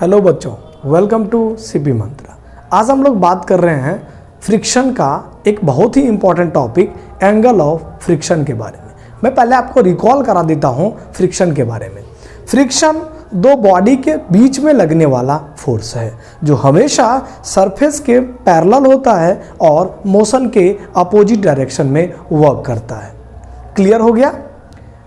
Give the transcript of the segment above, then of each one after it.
Hello बच्चों, welcome to CP मंत्रा। आज हम लोग बात कर रहे हैं फ्रिक्शन का एक बहुत ही important topic angle of friction के बारे में। मैं पहले आपको रिकॉल करा देता हूं फ्रिक्शन के बारे में। फ्रिक्शन दो बॉडी के बीच में लगने वाला फोर्स है जो हमेशा सरफेस के पैरेलल होता है और मोशन के अपोजिट डायरेक्शन में वर्क करता है। क्लियर हो गया?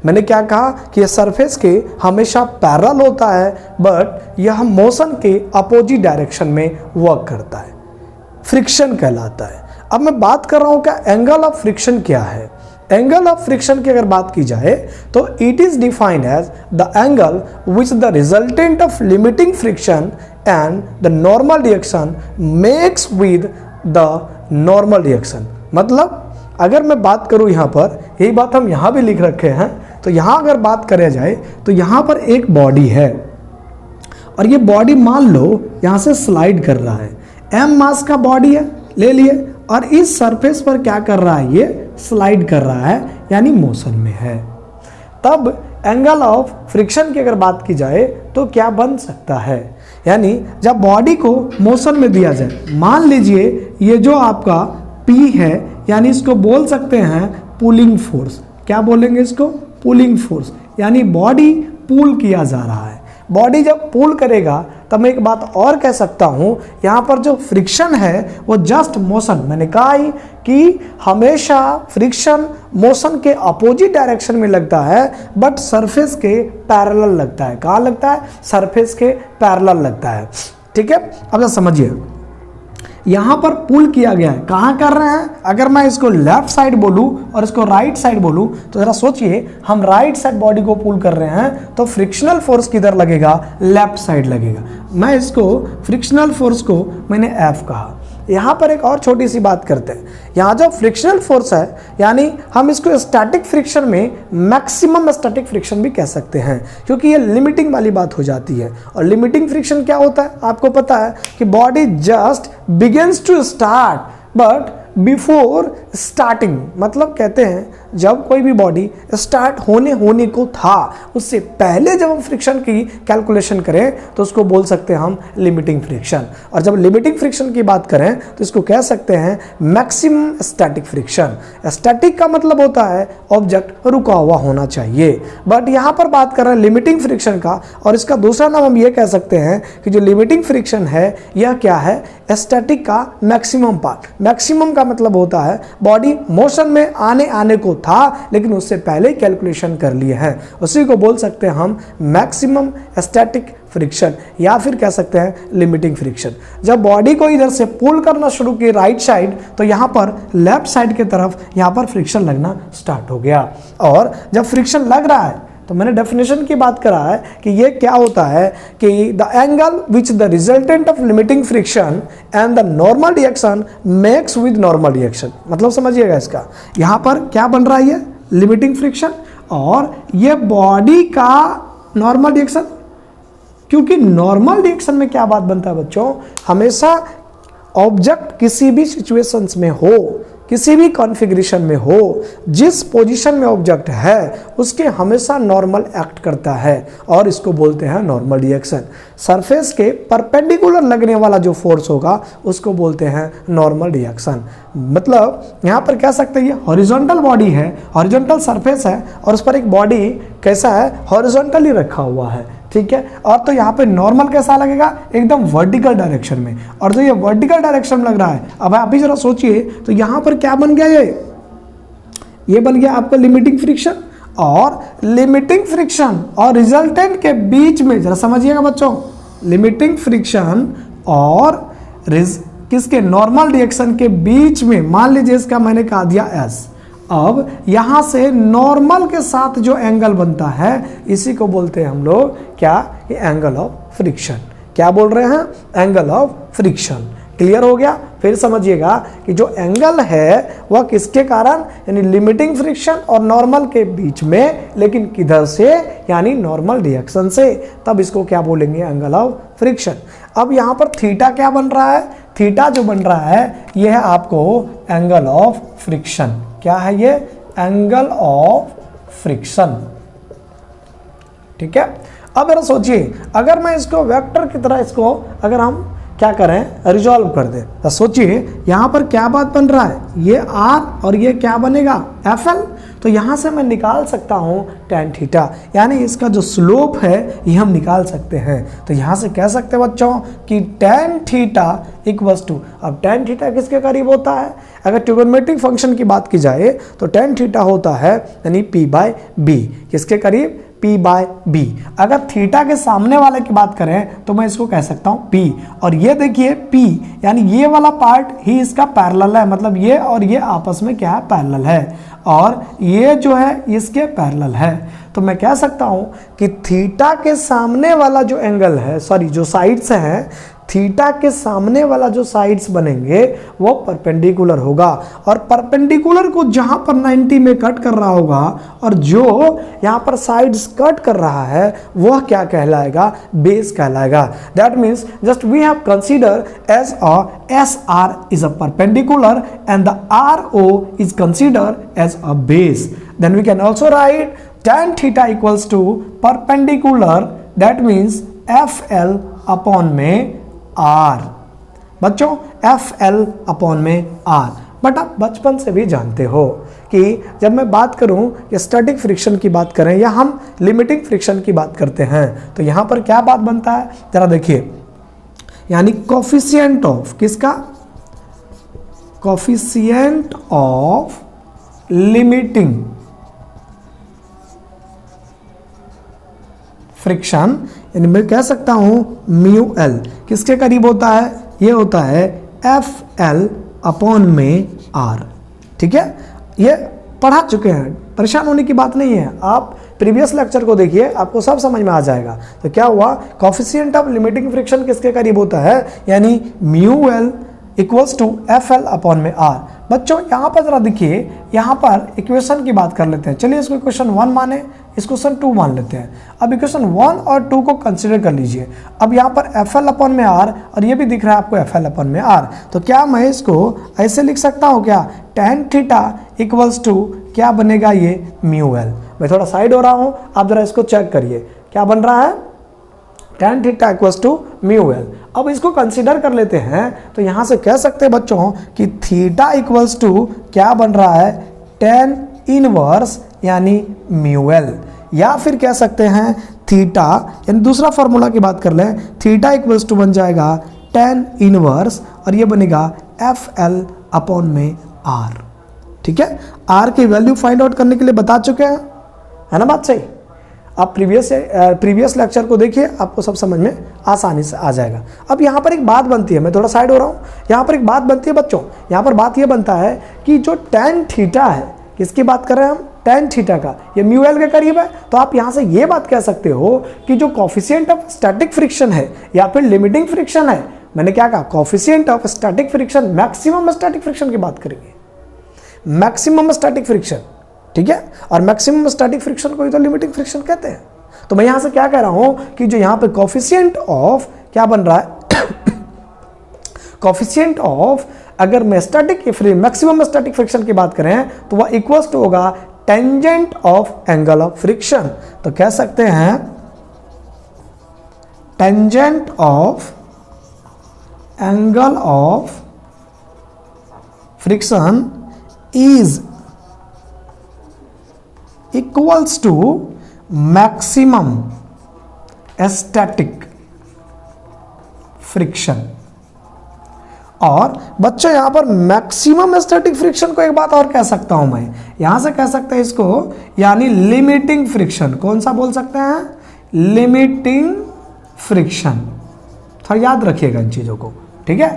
मैंने क्या कहा कि यह सरफेस के हमेशा पैरेलल होता है बट यह मोशन के अपोजिट डायरेक्शन में वर्क करता है, फ्रिक्शन कहलाता है। अब मैं बात कर रहा हूं क्या एंगल ऑफ फ्रिक्शन क्या है। एंगल ऑफ फ्रिक्शन की अगर बात की जाए तो it is defined as the angle which the resultant of limiting friction and the normal reaction makes with the normal reaction. मतलब अगर मैं बात करूं यहां पर, यही बात हम यहां भी लिख रखे हैं, तो यहां अगर बात करें जाए तो यहां पर एक बॉडी है और ये बॉडी मान लो यहां से स्लाइड कर रहा है। m मास का बॉडी है, ले लिए, और इस सरफेस पर क्या कर रहा है, ये स्लाइड कर रहा है यानी मोशन में है। तब एंगल ऑफ फ्रिक्शन की अगर बात की जाए तो क्या बन सकता है, यानी जब बॉडी को मोशन में दिया जाए, मान लीजिए ये जो आपका P है, यानी इसको बोल सकते हैं पुलिंग फोर्स। क्या बोलेंगे इसको? पुलिंग फोर्स, यानी बॉडी पुल किया जा रहा है। बॉडी जब पुल करेगा तब मैं एक बात और कह सकता हूं, यहां पर जो फ्रिक्शन है वो जस्ट मोशन, मैंने कहा ही कि हमेशा फ्रिक्शन मोशन के अपोजिट डायरेक्शन में लगता है बट सरफेस के पैरेलल लगता है। कहां लगता है? सरफेस के पैरेलल लगता है। ठीक है, अब समझिए यहां पर पुल किया गया है, कहां कर रहे हैं? अगर मैं इसको लेफ्ट साइड बोलूं और इसको राइट साइड बोलूं तो जरा सोचिए, हम राइट साइड बॉडी को पुल कर रहे हैं तो फ्रिक्शनल फोर्स किधर लगेगा? लेफ्ट साइड लगेगा। मैं इसको फ्रिक्शनल फोर्स को मैंने F कहा। यहां पर एक और छोटी सी बात करते हैं, यहां जो फ्रिक्शनल फोर्स है यानी हम इसको स्टैटिक फ्रिक्शन में मैक्सिमम स्टैटिक फ्रिक्शन भी कह सकते हैं, क्योंकि ये लिमिटिंग वाली बात हो जाती है। और लिमिटिंग फ्रिक्शन क्या होता है आपको पता है कि body just begins to start but before starting, मतलब कहते हैं जब कोई भी बॉडी स्टार्ट होने को था उससे पहले जब हम फ्रिक्शन की कैलकुलेशन करें तो उसको बोल सकते हैं हम लिमिटिंग फ्रिक्शन। और जब लिमिटिंग फ्रिक्शन की बात करें तो इसको कह सकते हैं मैक्सिमम स्टैटिक फ्रिक्शन। स्टैटिक का मतलब होता है ऑब्जेक्ट रुका हुआ होना चाहिए, बट यहाँ पर बात कर रहे हैं लिमिटिंग फ्रिक्शन का, और इसका दूसरा नाम हम ये कह सकते हैं कि जो लिमिटिंग फ्रिक्शन है यह क्या है? स्टैटिक का मैक्सिमम पार्ट। मैक्सिमम का मतलब होता है बॉडी मोशन में आने को था लेकिन उससे पहले कैलकुलेशन कर लिए हैं, उसी को बोल सकते हैं हम मैक्सिमम स्टैटिक फ्रिक्शन या फिर कह सकते हैं लिमिटिंग फ्रिक्शन। जब बॉडी को इधर से पुल करना शुरू की राइट साइड तो यहाँ पर लेफ्ट साइड की तरफ यहाँ पर फ्रिक्शन लगना स्टार्ट हो गया। और जब फ्रिक्शन लग रहा है तो मैंने डेफिनेशन की बात करा है कि ये क्या होता है कि the angle which the resultant of limiting friction and the normal reaction makes with normal reaction. मतलब समझिएगा इसका, यहाँ पर क्या बन रहा है? ये लिमिटिंग फ्रिक्शन और ये बॉडी का नॉर्मल रिएक्शन। क्योंकि नॉर्मल रिएक्शन में क्या बात बनता है बच्चों, हमेशा ऑब्जेक्ट किसी भी सिचुएशंस में हो, किसी भी कॉन्फ़िगरेशन में हो, जिस पोजीशन में ऑब्जेक्ट है उसके हमेशा नॉर्मल एक्ट करता है और इसको बोलते हैं नॉर्मल रिएक्शन। सरफेस के परपेंडिकुलर लगने वाला जो फोर्स होगा उसको बोलते हैं नॉर्मल रिएक्शन। मतलब यहाँ पर कह सकते हैं ये हॉरिजॉन्टल बॉडी है, हॉरिजॉन्टल सरफेस है और उस पर एक बॉडी कैसा है? हॉरिजॉन्टली रखा हुआ है। ठीक है, और तो यहाँ पे नॉर्मल कैसा लगेगा? एकदम वर्टिकल डायरेक्शन में। और जो ये वर्टिकल डायरेक्शन में लग रहा है, अब आप भी जरा सोचिए तो यहाँ पर क्या बन गया? ये बन गया आपका लिमिटिंग फ्रिक्शन। और लिमिटिंग फ्रिक्शन और रिजल्टेंट के बीच में जरा समझिएगा बच्चों, लिमिटिंग फ्रिक्शन और किसके? नॉर्मल रिएक्शन के बीच में मान लीजिए इसका मैंने कहा दिया S। अब यहां से नॉर्मल के साथ जो एंगल बनता है इसी को बोलते हैं हम लोग क्या? ये एंगल ऑफ फ्रिक्शन। क्या बोल रहे हैं? Angle of friction. क्लियर हो गया? फिर समझिएगा कि जो एंगल है वह किसके कारण, यानी लिमिटिंग फ्रिक्शन और नॉर्मल के बीच में, लेकिन किधर से? यानी नॉर्मल रिएक्शन से। तब इसको क्या बोलेंगे? Angle of friction. अब यहां पर थीटा क्या बन रहा है? थीटा जो बन रहा है यह है आपको एंगल ऑफ फ्रिक्शन। क्या है ये? Angle of friction. ठीक है, अब जरा सोचिए, अगर मैं इसको वेक्टर की तरह इसको अगर हम क्या करें, रिजॉल्व कर दें, तो सोचिए यहाँ पर क्या बात बन रहा है, ये r और ये क्या बनेगा FL। तो यहाँ से मैं निकाल सकता हूँ tan थीटा, यानी इसका जो स्लोप है ये हम निकाल सकते हैं। तो यहाँ से कह सकते हैं बच्चों कि tan थीटा इक्वल्स टू, अब tan थीटा किसके करीब होता है, अगर ट्रिगोनोमेट्रिक फंक्शन की बात की जाए तो tan थीटा होता है यानी p/b, किसके करीब, p/b। अगर थीटा के सामने वाले की बात करें तो मैं इसको कह सकता हूं p, और ये देखिए p यानी ये वाला पार्ट ही इसका पैरेलल है, मतलब ये और ये आपस में क्या है, पैरेलल है, और ये जो है इसके पैरेलल है। तो मैं कह सकता हूं कि थीटा के सामने वाला जो एंगल है, सॉरी जो साइड्स हैं, थीटा के सामने वाला जो साइड्स बनेंगे वो परपेंडिकुलर होगा, और परपेंडिकुलर को जहां पर 90 में कट कर रहा होगा और जो यहां पर साइड्स कट कर रहा है वह क्या कहलाएगा, बेस कहलाएगा। That means just we have consider as a SR is a perpendicular and the RO is considered as a base. Then we can also write tan theta equals to perpendicular, that means FL upon में R। बच्चों FL upon में R, but आप बचपन से भी जानते हो कि जब मैं बात करूं कि स्टैटिक फ्रिक्शन की बात करें या हम लिमिटिंग फ्रिक्शन की बात करते हैं तो यहां पर क्या बात बनता है, जरा देखिए, यानी कोफिशिएंट ऑफ किसका, कोफिशिएंट ऑफ लिमिटिंग फ्रिक्शन, यानी मैं कह सकता हूं म्यू एल किसके करीब होता है, ये होता है FL अपॉन में R। ठीक है, ये पढ़ा चुके हैं, परेशान होने की बात नहीं है, आप प्रीवियस लेक्चर को देखिए आपको सब समझ में आ जाएगा। तो क्या हुआ, कोफिशिएंट ऑफ लिमिटिंग फ्रिक्शन किसके करीब होता है, यानी mu L equals to FL upon में R। बच्चों यहाँ पर जरा देखिए, यहाँ पर इक्वेशन की बात कर लेते हैं, चलिए इसको इक्वेशन 1 माने, इस क्वेश्चन 2 मान लेते हैं। अब इक्वेशन 1 और 2 को कंसीडर कर लीजिए। अब यहाँ पर FL अपॉन में R और ये भी दिख रहा है आपको FL अपॉन में R, तो क्या मैं इसको ऐसे लिख सकता हूँ क्या, tan थीटा इक्वल्स टू क्या बनेगा, ये म्यू एल। मैं थोड़ा साइड हो रहा हूँ, आप जरा इसको चेक करिए क्या बन रहा है, tan theta equals to mu L. अब इसको कंसीडर कर लेते हैं तो यहाँ से कह सकते हैं बच्चों कि थीटा इक्वल्स टू क्या बन रहा है, tan इनवर्स यानी म्यू एल, या फिर कह सकते हैं थीटा, यानी दूसरा फॉर्मूला की बात कर लें, थीटा इक्वल्स टू बन जाएगा tan इनवर्स और ये बनेगा FL अपॉन में R। ठीक है, R की वैल्यू फाइंड आउट करने के लिए बता चुके हैं, है ना बात सही। आप प्रीवियस लेक्चर को देखिए, आपको सब समझ में आसानी से आ जाएगा। अब यहाँ पर एक बात बनती है, मैं थोड़ा साइड हो रहा हूँ, यहाँ पर एक बात बनती है बच्चों, यहाँ पर बात ये बनता है कि जो tan थीटा है, किसकी बात कर रहे हैं हम, tan थीटा का, ये म्यू एल के करीब है। तो आप यहाँ से ये बात कह सकते हो कि जो कोफिशिएंट ऑफ स्टैटिक फ्रिक्शन है या फिर लिमिटिंग फ्रिक्शन है, मैंने क्या कहा, coefficient of static friction, maximum static friction की बात करेंगे, मैक्सिमम स्टैटिक फ्रिक्शन। ठीक है, और मैक्सिमम स्टैटिक फ्रिक्शन को ही तो लिमिटिंग फ्रिक्शन कहते हैं। तो मैं यहां से क्या कह रहा हूं कि जो यहां पे कोफिशिएंट ऑफ क्या बन रहा है, कोफिशिएंट ऑफ, अगर मैं स्टैटिक मैक्सिमम स्टैटिक फ्रिक्शन की बात करें तो वह इक्वल्स टू होगा tangent of angle of friction. तो कह सकते हैं tangent of angle of friction is equals to maximum static friction. और बच्चों यहां पर मैक्सिमम स्टैटिक फ्रिक्शन को एक बात और कह सकता हूं मैं, यहां से कह सकते हैं इसको, यानी लिमिटिंग फ्रिक्शन। कौन सा बोल सकते हैं, लिमिटिंग फ्रिक्शन। थोड़ा याद रखिएगा इन चीजों को। ठीक है,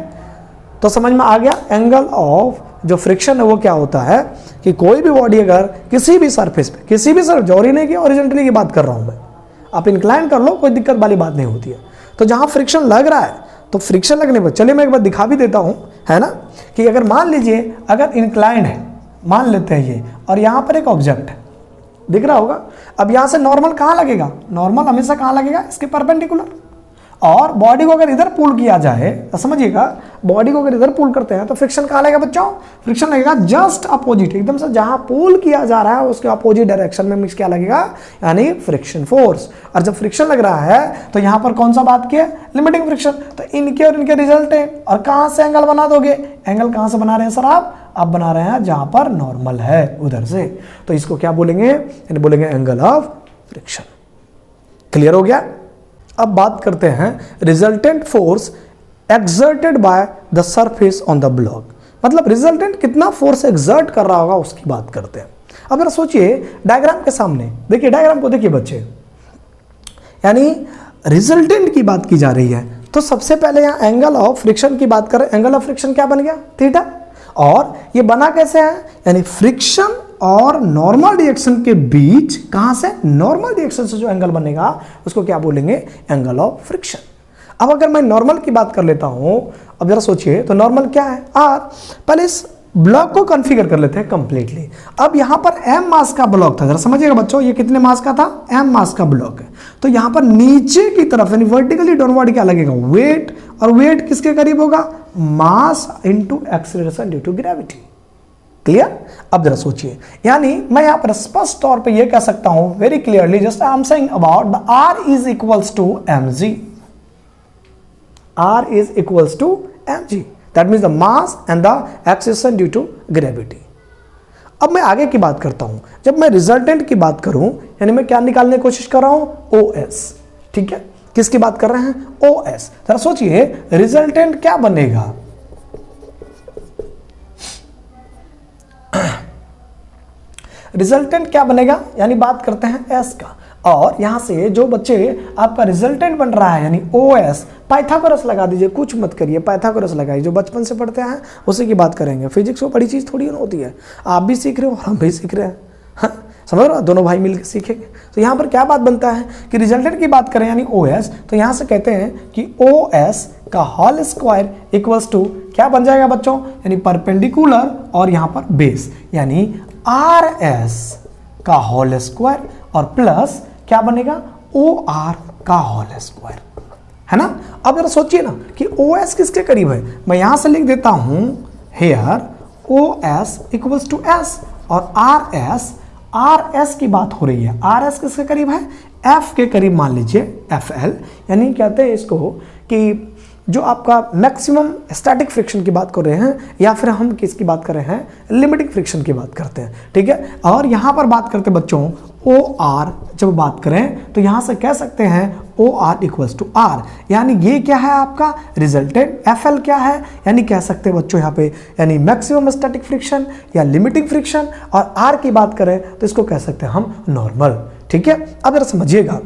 तो समझ में आ गया, एंगल ऑफ जो फ्रिक्शन है वो क्या होता है कि कोई भी बॉडी अगर किसी भी सरफेस पे, किसी भी सरफेस, जॉरिने की ओरिजेंटली की बात कर रहा हूं मैं, आप इंक्लाइन कर लो, कोई दिक्कत वाली बात नहीं होती है। तो जहां फ्रिक्शन लग रहा है तो फ्रिक्शन लगने पर, चलिए मैं एक बार दिखा भी देता हूं, है ना, कि अगर मान लीजिए अगर इंक्लाइंड है, मान लेते हैं ये, और यहां पर एक ऑब्जेक्ट है, दिख रहा होगा। अब यहां से नॉर्मल कहां लगेगा, नॉर्मल हमेशा कहां लगेगा, इसके परपेंडिकुलर। और बॉडी को अगर इधर पुल किया जाए तो समझिएगा, बॉडी को अगर इधर पुल करते हैं तो फ्रिक्शन कहाँ लगेगा बच्चों? फ्रिक्शन लगेगा जस्ट अपोजिट, एकदम से जहां पुल किया जा रहा है उसके अपोजिट डायरेक्शन में मिक्स क्या लगेगा, यानी फ्रिक्शन फोर्स। और जब फ्रिक्शन लग रहा है तो यहां पर कौन सा बात किया, लिमिटिंग फ्रिक्शन। तो इनके और इनके रिजल्टेंट, और कहां से एंगल बना दोगे, एंगल कहां से बना रहे हैं सर आप बना रहे हैं जहां पर नॉर्मल है उधर से, तो इसको क्या बोलेंगे, यानी बोलेंगे एंगल ऑफ फ्रिक्शन। क्लियर हो गया? अब बात करते हैं resultant force exerted by the surface on the block, मतलब रिजल्टेंट कितना फोर्स एक्सर्ट कर रहा होगा उसकी बात करते हैं। अब जरा सोचिए डायग्राम के सामने, देखिए डायग्राम को देखिए बच्चे, यानी रिजल्टेंट की बात की जा रही है, तो सबसे पहले यहां एंगल ऑफ फ्रिक्शन की बात करें, एंगल ऑफ फ्रिक्शन क्या बन गया, थीटा। और ये बना कैसे है, यानी फ्रिक्शन और नॉर्मल डायरेक्शन के बीच, कहां से, नॉर्मल डायरेक्शन से जो एंगल बनेगा उसको क्या बोलेंगे, एंगल ऑफ फ्रिक्शन। अब अगर मैं नॉर्मल की बात कर लेता हूं, अब जरा सोचिए तो नॉर्मल क्या है, आर। पहले इस ब्लॉक को कॉन्फ़िगर कर लेते हैं कंप्लीटली। अब यहां पर m मास का ब्लॉक था, जरा समझिएगा बच्चों, ये कितने मास का था, m मास का ब्लॉक है। तो यहां पर नीचे की तरफ यानी वर्टिकली डाउनवर्ड क्या लगेगा, वेट, और वेट किसके करीब होगा, mass into acceleration due to gravity. Clear? अब जरा सोचिए, यानी मैं यहां पर स्पष्ट तौर पे ये कह सकता हूं very clearly, just I am saying about the r is equals to mg, r is equals to mg, that means the mass and the acceleration due to gravity। अब मैं आगे की बात करता हूं, जब मैं रिजल्टेंट की बात करूं, यानी मैं क्या निकालने की कोशिश कर रहा हूं, OS, ठीक है, किसकी बात कर रहे हैं, OS। जरा सोचिए रिजल्टेंट क्या बनेगा, रिजल्टेंट क्या बनेगा, यानी बात करते हैं S का, और यहां से जो बच्चे आपका रिजल्टेंट बन रहा है यानी OS, पाइथागोरस लगा दीजिए, कुछ मत करिए, पाइथागोरस लगाइए, जो बचपन से पढ़ते हैं उसी की बात करेंगे। फिजिक्स में बड़ी चीज थोड़ी ना होती है, आप भी सीख रहे हो और हम भी सीख रहे हैं, हाँ समझ रहे हो, दोनों भाई मिलकर सीखेंगे। तो यहाँ पर क्या बात बनता है कि रिजल्टेंट की बात करें यानी OS, तो यहाँ से कहते हैं कि OS का होल स्क्वायर इक्वल्स टू क्या बन जाएगा बच्चों, यानी परपेंडिकुलर और यहाँ पर बेस, यानी RS का होल स्क्वायर और प्लस क्या बनेगा, OR का होल स्क्वायर, है ना। अब जरा सोचिए ना कि OS किसके करीब है, मैं यहां से लिख देता हूं here OS equals to S, और RS की बात हो रही है, RS किसके करीब है, F के करीब मान लीजिए, FL, यानी कहते हैं इसको कि जो आपका मैक्सिमम स्टैटिक फ्रिक्शन की बात कर रहे हैं, या फिर हम किसकी बात कर रहे हैं, लिमिटिंग फ्रिक्शन की बात करते हैं, ठीक है। और यहां पर बात करते हैं बच्चों OR, जब बात करें तो यहां से कह सकते हैं OR इक्वल्स टू R, यानी ये क्या है आपका रिजल्टेंट, FL क्या है, यानी कह सकते हैं बच्चों यहाँ पे यानी मैक्सिमम स्टैटिक फ्रिक्शन या लिमिटिंग फ्रिक्शन, और R की बात करें तो इसको कह सकते हैं हम नॉर्मल, ठीक है। अब जरा समझिएगा,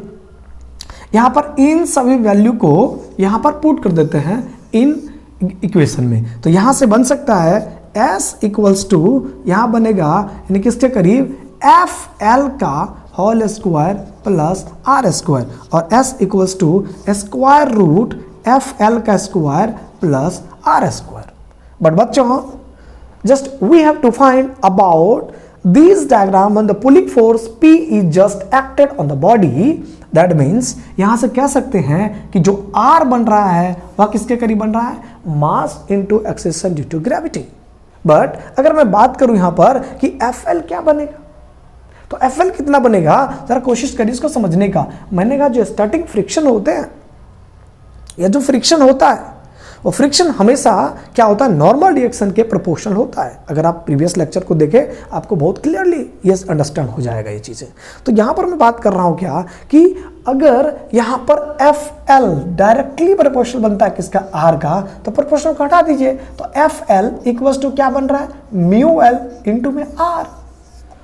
यहां पर इन सभी वैल्यू को यहां पर पुट कर देते हैं इन इक्वेशन में, तो यहां से बन सकता है S इक्वल्स टू, यहां बनेगा यानी किसके करीब, FL का whole square plus R square, और S equals to square root FL का square plus R square. But बच्चों just we have to find about these diagram when the pulling force P is just acted on the body, that means यहां से कह सकते हैं कि जो R बन रहा है वह किसके करीब बन रहा है, mass into acceleration due to gravity. But अगर मैं बात करूं यहां पर कि FL क्या बनेगा, तो FL कितना बनेगा, जरा कोशिश करिए इसको समझने का। मैंने कहा जो स्टैटिक फ्रिक्शन होते हैं या जो फ्रिक्शन होता है वो फ्रिक्शन हमेशा क्या होता है, नॉर्मल डायरेक्शन के प्रोपोर्शनल होता है। अगर आप प्रीवियस लेक्चर को देखें आपको बहुत क्लियरली ये अंडरस्टैंड हो जाएगा ये चीज़ें। तो यहाँ पर मैं बात कर रहा हूँ क्या कि अगर यहाँ पर FL डायरेक्टली प्रोपोर्शनल बनता है किसका, R का, तो प्रोपोर्शनल को हटा दीजिए, तो FL इक्वल्स टू क्या बन रहा है, म्यू L इंटू में R,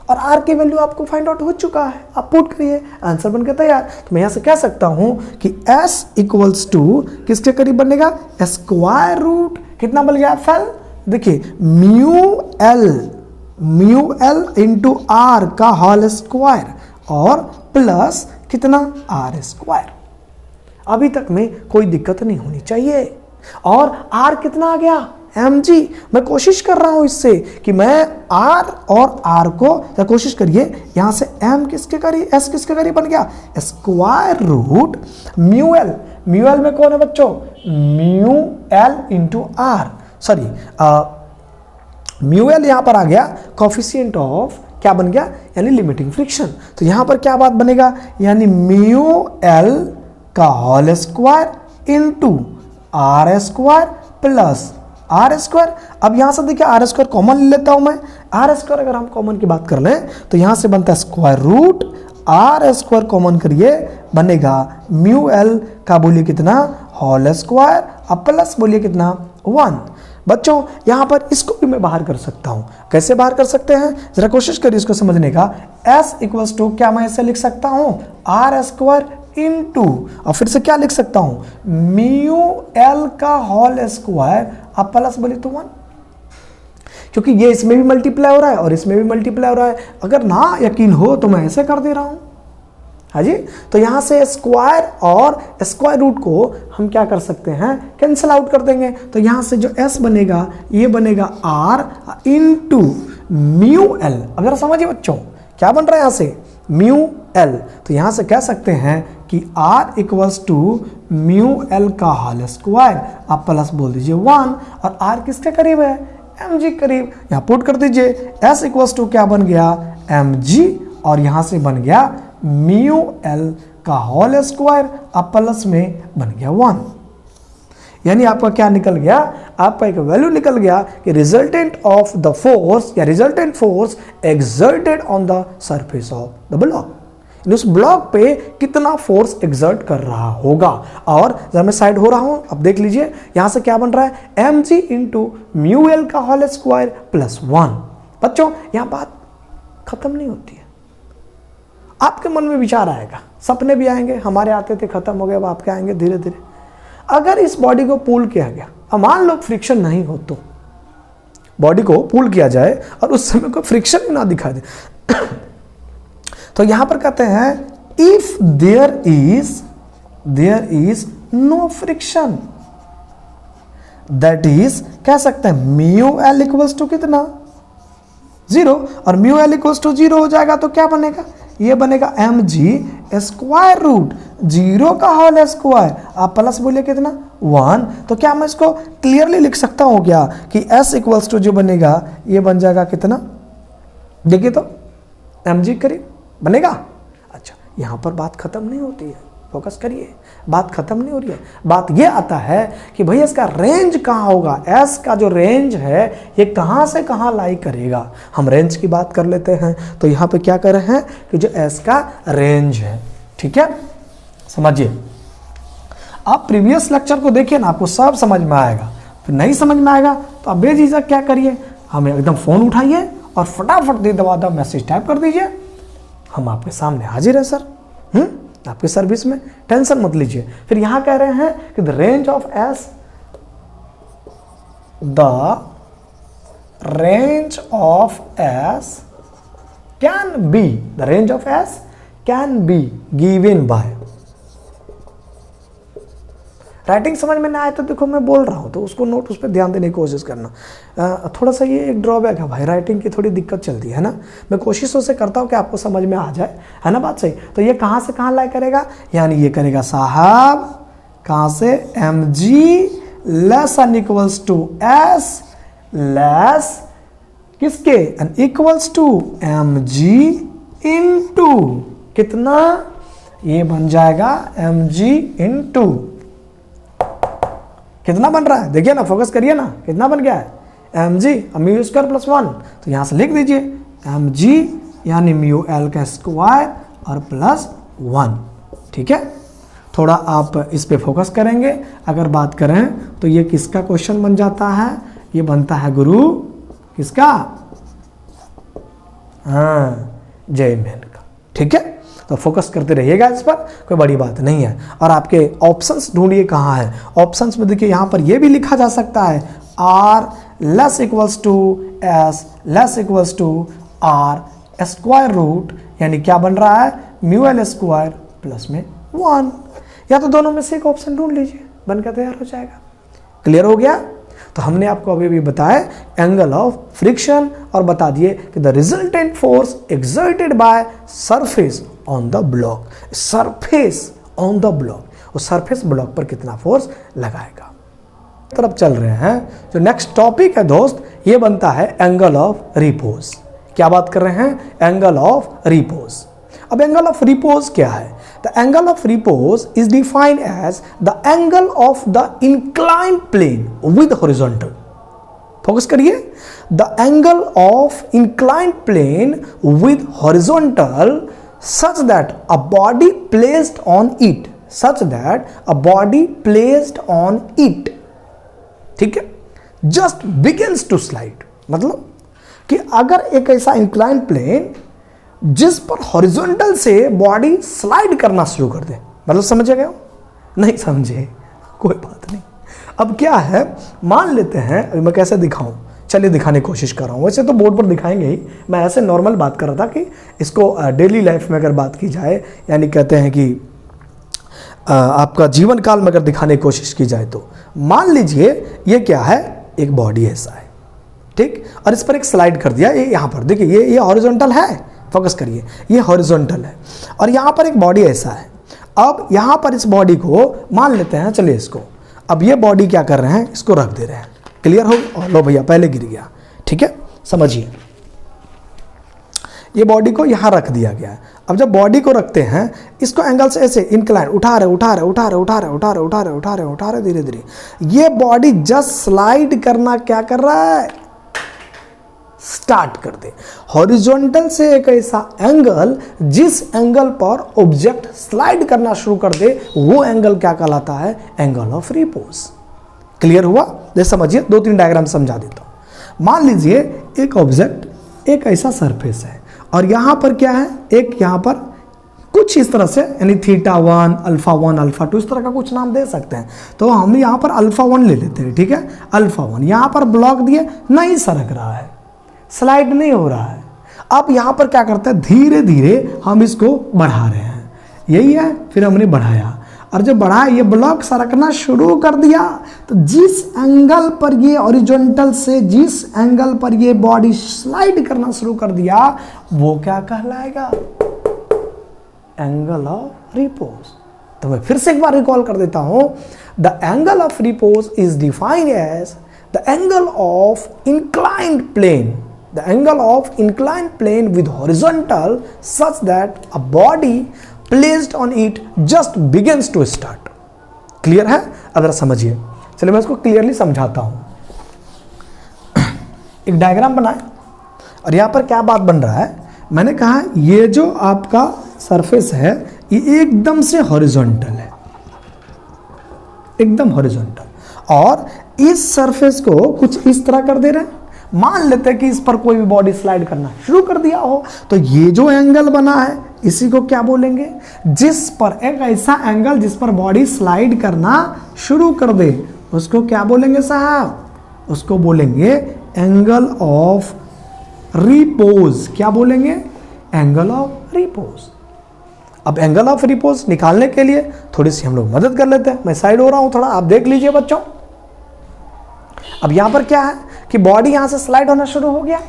और R की वैल्यू आपको फाइंड आउट हो चुका है, आप पुट करिए, आंसर बनकर तैयार। तो मैं यहां से कह सकता हूं कि S इक्वल्स टू किसके करीब बनेगा, स्क्वायर रूट कितना बन गया FL, देखिए म्यू L इंटू R का होल स्क्वायर और प्लस कितना R स्क्वायर। अभी तक में कोई दिक्कत नहीं होनी चाहिए। और R कितना आ गया, mg। मैं कोशिश कर रहा हूं इससे कि मैं R और R को, कोशिश करिए यहां से m किसके करीब, s किसके करीब बन गया, square root mu L। Mu L में कौन है बच्चों, mu L into R, sorry mu L यहां पर आ गया कोफिशिएंट ऑफ क्या बन गया, यानी लिमिटिंग फ्रिक्शन। तो यहां पर क्या बात बनेगा, यानी म्यू एल का whole square into R square plus R square. अब यहां से देखिए आर स्क्वायर कॉमन ले लेता हूं मैं, आर स्क्वायर अगर हम कॉमन की बात कर लें तो यहां से बनता है square root R square, common करिए बनेगा म्यू एल का बोलिए कितना, होल स्क्वायर, अब प्लस बोलिए कितना 1। बच्चों यहां पर इसको भी मैं बाहर कर सकता हूं, कैसे बाहर कर सकते हैं जरा कोशिश करिए इसको समझने का। s इक्वल्स टू क्या मैं ऐसे लिख सकता हूं, आर स्क्वायर इनटू, और फिर से क्या लिख सकता हूं, म्यू एल का होल स्क्वायर, अब प्लस बोले तो 1, क्योंकि ये इसमें भी मल्टीप्लाई हो रहा है और इसमें भी मल्टीप्लाई हो रहा है। अगर ना यकीन हो तो मैं ऐसे कर दे रहा हूं, हाँ जी। तो यहां से स्क्वायर और स्क्वायर रूट को हम क्या कर सकते हैं, कैंसिल आउट कर देंगे। तो यहां से जो s बनेगा ये बनेगा r इनटू म्यू एल। अगर समझिए बच्चों क्या बन रहा है यहां से, म्यू एल। तो यहां से कह सकते हैं कि r equals to mu L का होल स्क्वायर, आप प्लस बोल दीजिए 1, और r किसके करीब है, mg करीब। यहां पुट कर दीजिए, s इक्वल्स टू क्या बन गया, mg, और यहां से बन गया म्यू एल का होल स्क्वायर, अब प्लस में बन गया 1। यानी आपका क्या निकल गया, आपका एक वैल्यू निकल गया कि रिजल्टेंट ऑफ द फोर्स या resultant force exerted on the surface of the block, उस ब्लॉक पे कितना फोर्स एक्सर्ट कर रहा होगा। और जब मैं साइड हो रहा हूं, अब देख लीजिए यहां से क्या बन रहा है, mg इंटू म्यू एल का होल स्क्वायर प्लस 1। बच्चों यहां बात खत्म नहीं होती है, आपके मन में विचार आएगा, सपने भी आएंगे, हमारे आते थे खत्म हो गए, अब आपके आएंगे धीरे धीरे। अगर इस बॉडी को पुल किया गया, अब मान लो फ्रिक्शन नहीं हो, तो बॉडी को पुल किया जाए और उस समय को फ्रिक्शन ही ना दिखा दे तो यहां पर कहते हैं if there is no friction, that is कह सकते हैं म्यू एल इक्वल्स टू कितना, 0, और म्यू एल इक्वल्स टू 0 हो जाएगा तो क्या बनेगा, ये बनेगा mg स्क्वायर रूट 0 का होल स्क्वायर, आप प्लस बोलिए कितना 1। तो क्या मैं इसको क्लियरली लिख सकता हूं क्या कि s इक्वल्स टू जो बनेगा ये बन जाएगा कितना, देखिए तो mg करीब बनेगा। अच्छा यहां पर बात खत्म नहीं होती है, फोकस करिए, बात खत्म नहीं हो रही है। बात ये आता है कि भैया इसका रेंज कहाँ होगा, s का जो रेंज है ये कहाँ से कहाँ लाई करेगा। हम रेंज की बात कर लेते हैं, तो यहाँ पे क्या कर रहे हैं कि जो s का रेंज है, ठीक है, समझिए। आप प्रीवियस लेक्चर को देखिए ना, आपको सब समझ में आएगा। फिर नहीं समझ में आएगा तो आप बेझिझक क्या करिए, हमें एकदम फ़ोन उठाइए और फटाफट दे दबा मैसेज टाइप कर दीजिए, हम आपके सामने हाजिर है सर, आपके सर्विस में, टेंशन मत लीजिए। फिर यहां कह रहे हैं कि the range of s can be given by. Writing समझ में ना आए तो देखो मैं बोल रहा हूं तो उसको नोट, उस पर ध्यान देने की कोशिश करना। थोड़ा सा ये एक ड्रॉबैक है भाई, राइटिंग की थोड़ी दिक्कत चलती है ना, मैं कोशिशों से करता हूं कि आपको समझ में आ जाए, है ना बात सही। तो ये कहां से कहां लाई करेगा, यानी ये करेगा साहब कहां से, mg less N equals to s less किसके, N equals to mg into कितना, ये बन जाएगा mg इनटू कितना बन रहा है, देखिए ना, फोकस करिए ना, कितना बन गया है mg म्यू स्क्वायर प्लस 1। तो यहां से लिख दीजिए mg यानी म्यू एल का स्क्वायर और प्लस 1, ठीक है। थोड़ा आप इस पे फोकस करेंगे, अगर बात करें तो ये किसका क्वेश्चन बन जाता है, ये बनता है गुरु किसका, हाँ जयमैन का, ठीक है। तो फोकस करते रहिएगा इस पर, कोई बड़ी बात नहीं है। और आपके ऑप्शंस ढूंढिए कहाँ है, ऑप्शंस में देखिए यहाँ पर ये भी लिखा जा सकता है r less equals to s less equals to r square root, यानी क्या बन रहा है, म्यू एल स्क्वायर प्लस में 1, या तो दोनों में से एक ऑप्शन ढूंढ लीजिए, बनकर तैयार हो जाएगा। क्लियर हो गया। तो हमने आपको अभी भी बताया एंगल ऑफ फ्रिक्शन, और बता दिए कि the resultant force exerted by surface on the block, surface on the block, वो सरफेस ब्लॉक पर कितना फोर्स लगाएगा। तरफ चल रहे हैं। जो नेक्स्ट टॉपिक है दोस्त, ये बनता है एंगल ऑफ रिपोज। क्या बात कर रहे हैं? Angle of repose. अब एंगल ऑफ रिपोज क्या है? The angle of repose is defined as the angle of the inclined plane with horizontal. Focus करिए, the angle of inclined plane with horizontal such that a body placed on it, such that a body placed on it, ठीक है, just begins to slide. मतलब कि अगर एक ऐसा incline plane जिस पर हॉरिजॉन्टल से बॉडी स्लाइड करना शुरू कर दे, मतलब समझे गए? नहीं समझे, कोई बात नहीं। अब क्या है, मान लेते हैं, अभी मैं कैसे दिखाऊं, चलिए दिखाने की कोशिश कर रहा हूं। वैसे तो बोर्ड पर दिखाएंगे ही, मैं ऐसे नॉर्मल बात कर रहा था कि इसको डेली लाइफ में अगर बात की जाए, यानी कहते हैं कि आपका जीवन काल में अगर दिखाने की कोशिश की जाए तो मान लीजिए ये क्या है, एक बॉडी ऐसा है, ठीक, और इस पर एक स्लाइड कर दिया। ये यहाँ पर देखिए, ये हॉरिजॉन्टल है, फोकस करिए, ये हॉरिजॉन्टल है, और यहाँ पर एक बॉडी ऐसा है। अब यहाँ पर इस बॉडी को मान लेते हैं, चलिए इसको, अब ये बॉडी क्या कर रहे हैं, इसको रख दे रहे हैं। क्लियर हो? और लो भैया, पहले गिर गया, ठीक है, समझिए, ये बॉडी को यहाँ रख दिया गया है। अब जब बॉडी को रखते हैं, इसको एंगल से ऐसे इंक्लाइन उठा रहे धीरे धीरे, ये बॉडी जस्ट स्लाइड करना क्या कर रहा है, स्टार्ट कर दे। हॉरिजॉन्टल से एक ऐसा एंगल जिस एंगल पर ऑब्जेक्ट स्लाइड करना शुरू कर दे, वो एंगल क्या कहलाता है, एंगल ऑफ रिपोज। क्लियर हुआ? जैसे समझिए, 2-3 डायग्राम समझा देता हूं। मान लीजिए एक ऑब्जेक्ट, एक ऐसा सरफेस है, और यहां पर क्या है, एक यहां पर कुछ इस तरह से, यानी θ1, α1, α2, इस तरह का कुछ नाम दे सकते हैं। तो हम यहां पर α1 ले लेते हैं, ठीक है, α1 यहां पर ब्लॉक दिए, नहीं सरक रहा है, स्लाइड नहीं हो रहा है। अब यहां पर क्या करते हैं, धीरे धीरे हम इसको बढ़ा रहे हैं, यही है, फिर हमने बढ़ाया, और जब बढ़ाया ये ब्लॉक सरकना शुरू कर दिया, तो जिस एंगल पर ये हॉरिजॉन्टल से जिस एंगल पर ये बॉडी स्लाइड करना शुरू कर दिया, वो क्या कहलाएगा, एंगल ऑफ रिपोज। तो मैं फिर से एक बार रिकॉल कर देता हूं, the angle of repose is defined as the angle of inclined plane, the angle of inclined plane with horizontal such that a body placed on it just begins to start. Clear है? अगर समझिए, चलिए मैं इसको clearly समझाता हूं। एक diagram बनाए, और यहां पर क्या बात बन रहा है, मैंने कहा ये जो आपका सरफेस है ये एकदम से हॉरिजॉन्टल है, एकदम हॉरिजॉन्टल, और इस सरफेस को कुछ इस तरह कर दे रहे हैं। मान लेते हैं कि इस पर कोई भी बॉडी स्लाइड करना शुरू कर दिया हो, तो ये जो एंगल बना है इसी को क्या बोलेंगे, जिस पर एक ऐसा एंगल जिस पर बॉडी स्लाइड करना शुरू कर दे, उसको क्या बोलेंगे साहब, उसको बोलेंगे एंगल ऑफ रिपोज। क्या बोलेंगे, एंगल ऑफ रिपोज। अब एंगल ऑफ रिपोज निकालने के लिए थोड़ी सी हम लोग मदद कर लेते हैं। मैं साइड हो रहा हूं थोड़ा, आप देख लीजिए बच्चों। अब यहां पर क्या है कि बॉडी यहां से स्लाइड होना शुरू हो गया।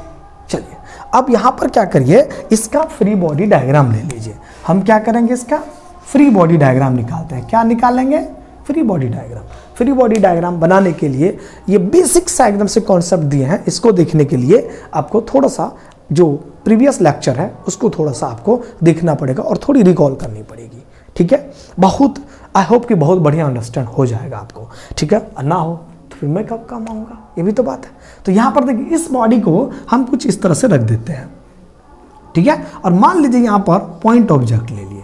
चलिए अब यहां पर क्या करिए, इसका फ्री बॉडी डायग्राम ले लीजिए। हम क्या करेंगे, इसका फ्री बॉडी डायग्राम निकालते हैं। क्या निकालेंगे, free body diagram. Free body diagram बनाने के लिए ये बेसिक सा एकदम से कॉन्सेप्ट दिए हैं, इसको देखने के लिए आपको थोड़ा सा जो प्रीवियस लेक्चर है उसको थोड़ा सा आपको देखना पड़ेगा और थोड़ी रिकॉल करनी पड़ेगी, ठीक है। बहुत आई होप कि बहुत बढ़िया अंडरस्टैंड हो जाएगा आपको, ठीक है। ना हो तो फिर मैं कब काम आऊँगा, ये भी तो बात है। तो यहाँ पर देखिए, इस बॉडी को हम कुछ इस तरह से रख देते हैं, ठीक है। और मान लीजिए यहाँ पर पॉइंट ऑब्जेक्ट ले लिए,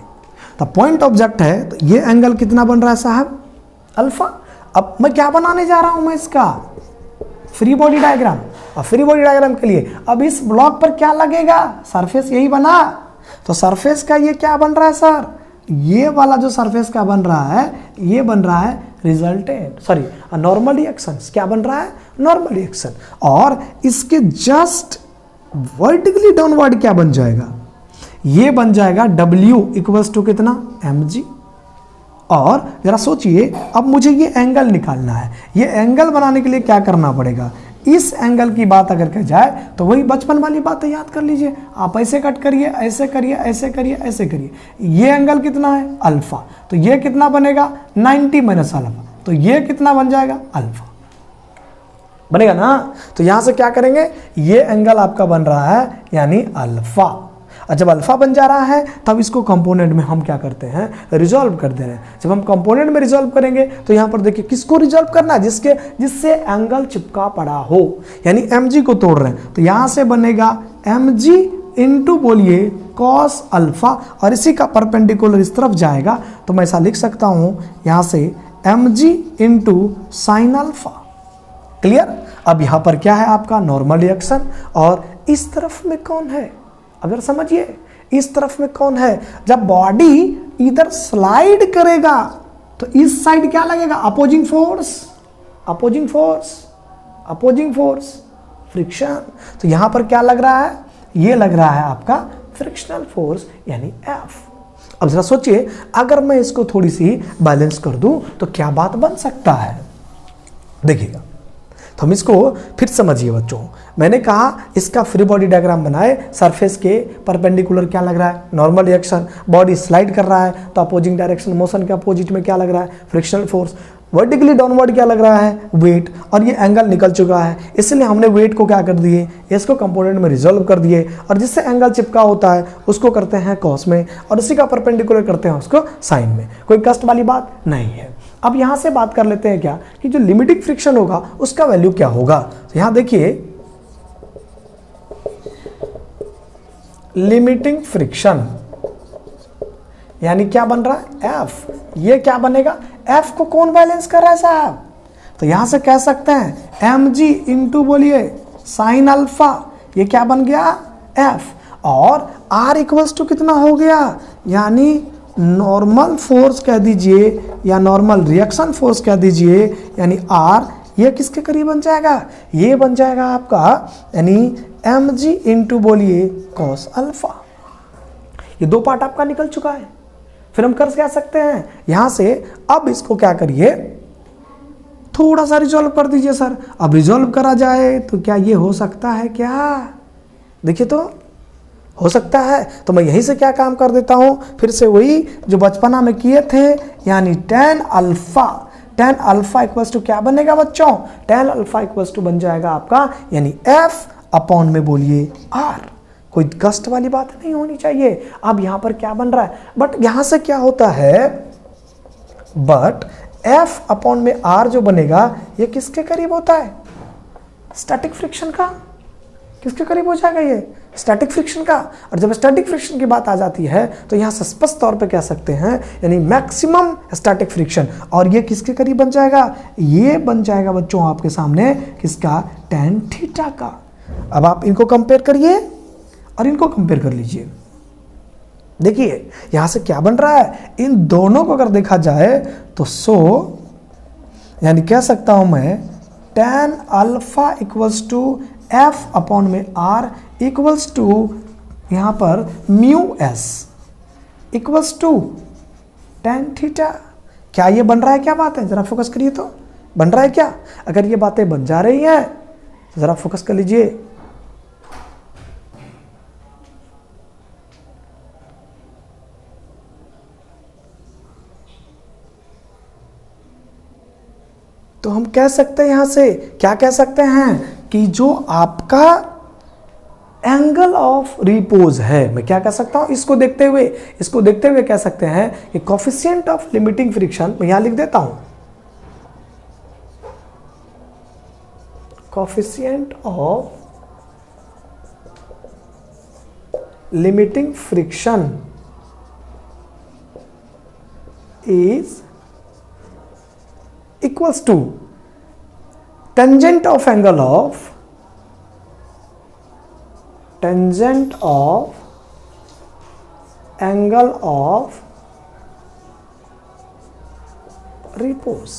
तो पॉइंट ऑब्जेक्ट है, तो ये एंगल कितना बन रहा है साहब, अल्फा। अब मैं क्या बनाने जा रहा हूं, मैं इसका फ्री बॉडी डायग्राम। और फ्री बॉडी डायग्राम के लिए अब इस ब्लॉक पर क्या लगेगा, सरफेस यही बना, तो सरफेस का ये क्या बन रहा है सर, ये वाला जो सरफेस का बन रहा है ये बन रहा है रिजल्टेंट, सॉरी नॉर्मल रिएक्शन। क्या बन रहा है, नॉर्मल रिएक्शन। और इसके जस्ट वर्टिकली डाउनवर्ड क्या बन जाएगा, ये बन जाएगा W इक्वल्स टू कितना, mg। और जरा सोचिए, अब मुझे ये एंगल निकालना है। ये एंगल बनाने के लिए क्या करना पड़ेगा, इस एंगल की बात अगर कह जाए तो वही बचपन वाली बातें याद कर लीजिए। आप ऐसे कट करिए, ऐसे करिए, ऐसे करिए, ऐसे करिए। ये एंगल कितना है? अल्फा। तो ये कितना बनेगा? 90 माइनस अल्फा। तो ये कितना बन जाएगा? अल्फा बनेगा ना। तो यहां से क्या करेंगे, ये एंगल आपका बन रहा है यानी अल्फा। और जब अल्फा बन जा रहा है तब इसको कंपोनेंट में हम क्या करते हैं? रिजॉल्व कर दे रहे हैं। जब हम कंपोनेंट में रिजॉल्व करेंगे तो यहां पर देखिए किसको रिजॉल्व करना है? जिससे एंगल चिपका पड़ा हो, यानी mg को तोड़ रहे हैं। तो यहां से बनेगा mg इंटू बोलिए कॉस अल्फा, और इसी का परपेंडिकुलर इस तरफ जाएगा तो मैं ऐसा लिख सकता हूं यहां से mg into sine alpha. Clear? अब यहां पर क्या है आपका? Normal reaction. और इस तरफ में कौन है? अगर समझिए इस तरफ में कौन है? जब बॉडी इधर स्लाइड करेगा तो इस साइड क्या लगेगा? Opposing force, opposing force, opposing force, friction. तो यहां पर क्या लग रहा है? ये लग रहा है आपका फ्रिक्शनल फोर्स यानी F। अब जरा सोचिए, अगर मैं इसको थोड़ी सी बैलेंस कर दूं तो क्या बात बन सकता है? देखिएगा, तो हम इसको फिर समझिए बच्चों। मैंने कहा इसका फ्री बॉडी डायग्राम बनाए, सरफेस के परपेंडिकुलर क्या लग रहा है? Normal reaction. बॉडी स्लाइड कर रहा है तो अपोजिंग डायरेक्शन मोशन के अपोजिट में क्या लग रहा है? Frictional force. वर्टिकली डाउनवर्ड क्या लग रहा है? वेट। और ये एंगल निकल चुका है, इसलिए हमने वेट को क्या कर दिए? इसको कंपोनेंट में रिजॉल्व कर दिए, और जिससे एंगल चिपका होता है उसको करते हैं कॉस में, और उसी का परपेंडिकुलर करते हैं उसको साइन में। कोई कष्ट वाली बात नहीं है। अब यहां से बात कर लेते हैं क्या कि जो लिमिटिंग फ्रिक्शन होगा उसका वैल्यू क्या होगा। तो यहां देखिए, लिमिटिंग फ्रिक्शन यानी क्या बन रहा है? F। ये क्या बनेगा? F को कौन बैलेंस कर रहा है साहब? तो यहां से कह सकते हैं mg इंटू बोलिए साइन अल्फा। ये क्या बन गया? F। और R इक्वल्स टू कितना हो गया? यानी नॉर्मल फोर्स कह दीजिए या नॉर्मल रिएक्शन फोर्स कह दीजिए, यानी R। ये किसके करीब बन जाएगा? ये बन जाएगा आपका यानी mg इंटू बोलिए कॉस अल्फा। ये दो पार्ट आपका निकल चुका है। फिर हम कर क्या सकते हैं यहां से? अब इसको क्या करिए, थोड़ा सा रिजॉल्व कर दीजिए सर। अब रिजॉल्व करा जाए तो क्या ये हो सकता है? क्या देखिए तो हो सकता है। तो मैं यहीं से क्या काम कर देता हूं, फिर से वही जो बचपना में किए थे, यानी tan alpha. tan alpha equals to क्या बनेगा बच्चों? tan अल्फा इक्वल्स टू बन जाएगा आपका यानी F अपॉन में बोलिए R। कोई कष्ट वाली बात नहीं होनी चाहिए। अब यहां पर क्या बन रहा है? बट यहां से क्या होता है? बट F अपॉन में R जो बनेगा ये किसके करीब होता है? स्टैटिक फ्रिक्शन का। किसके करीब हो जाएगा? ये स्टैटिक फ्रिक्शन का। और जब स्टैटिक फ्रिक्शन की बात आ जाती है तो यहां से स्पष्ट तौर पे कह सकते हैं यानी मैक्सिमम स्टैटिक फ्रिक्शन। और ये किसके करीब बन जाएगा? ये बन जाएगा बच्चों आपके सामने किसका? tan थीटा का। अब आप इनको कंपेयर करिए और इनको कंपेयर कर लीजिए। देखिए यहां से क्या बन रहा है? इन दोनों को अगर देखा जाए तो यानी कह सकता हूं मैं tan alpha equals to F upon में R इक्वल्स टू यहां पर mu S equals to tan theta. क्या ये बन रहा है? क्या बात है? जरा फोकस करिए तो बन रहा है क्या? अगर ये बातें बन जा रही हैं तो जरा फोकस कर लीजिए। तो हम कह सकते हैं यहां से क्या कह सकते हैं कि जो आपका एंगल ऑफ रिपोज है, मैं क्या कह सकता हूं? इसको देखते हुए कह सकते हैं कि कोफिशिएंट ऑफ लिमिटिंग फ्रिक्शन, मैं यहां लिख देता हूं coefficient of limiting friction is equals to tangent of angle of repose।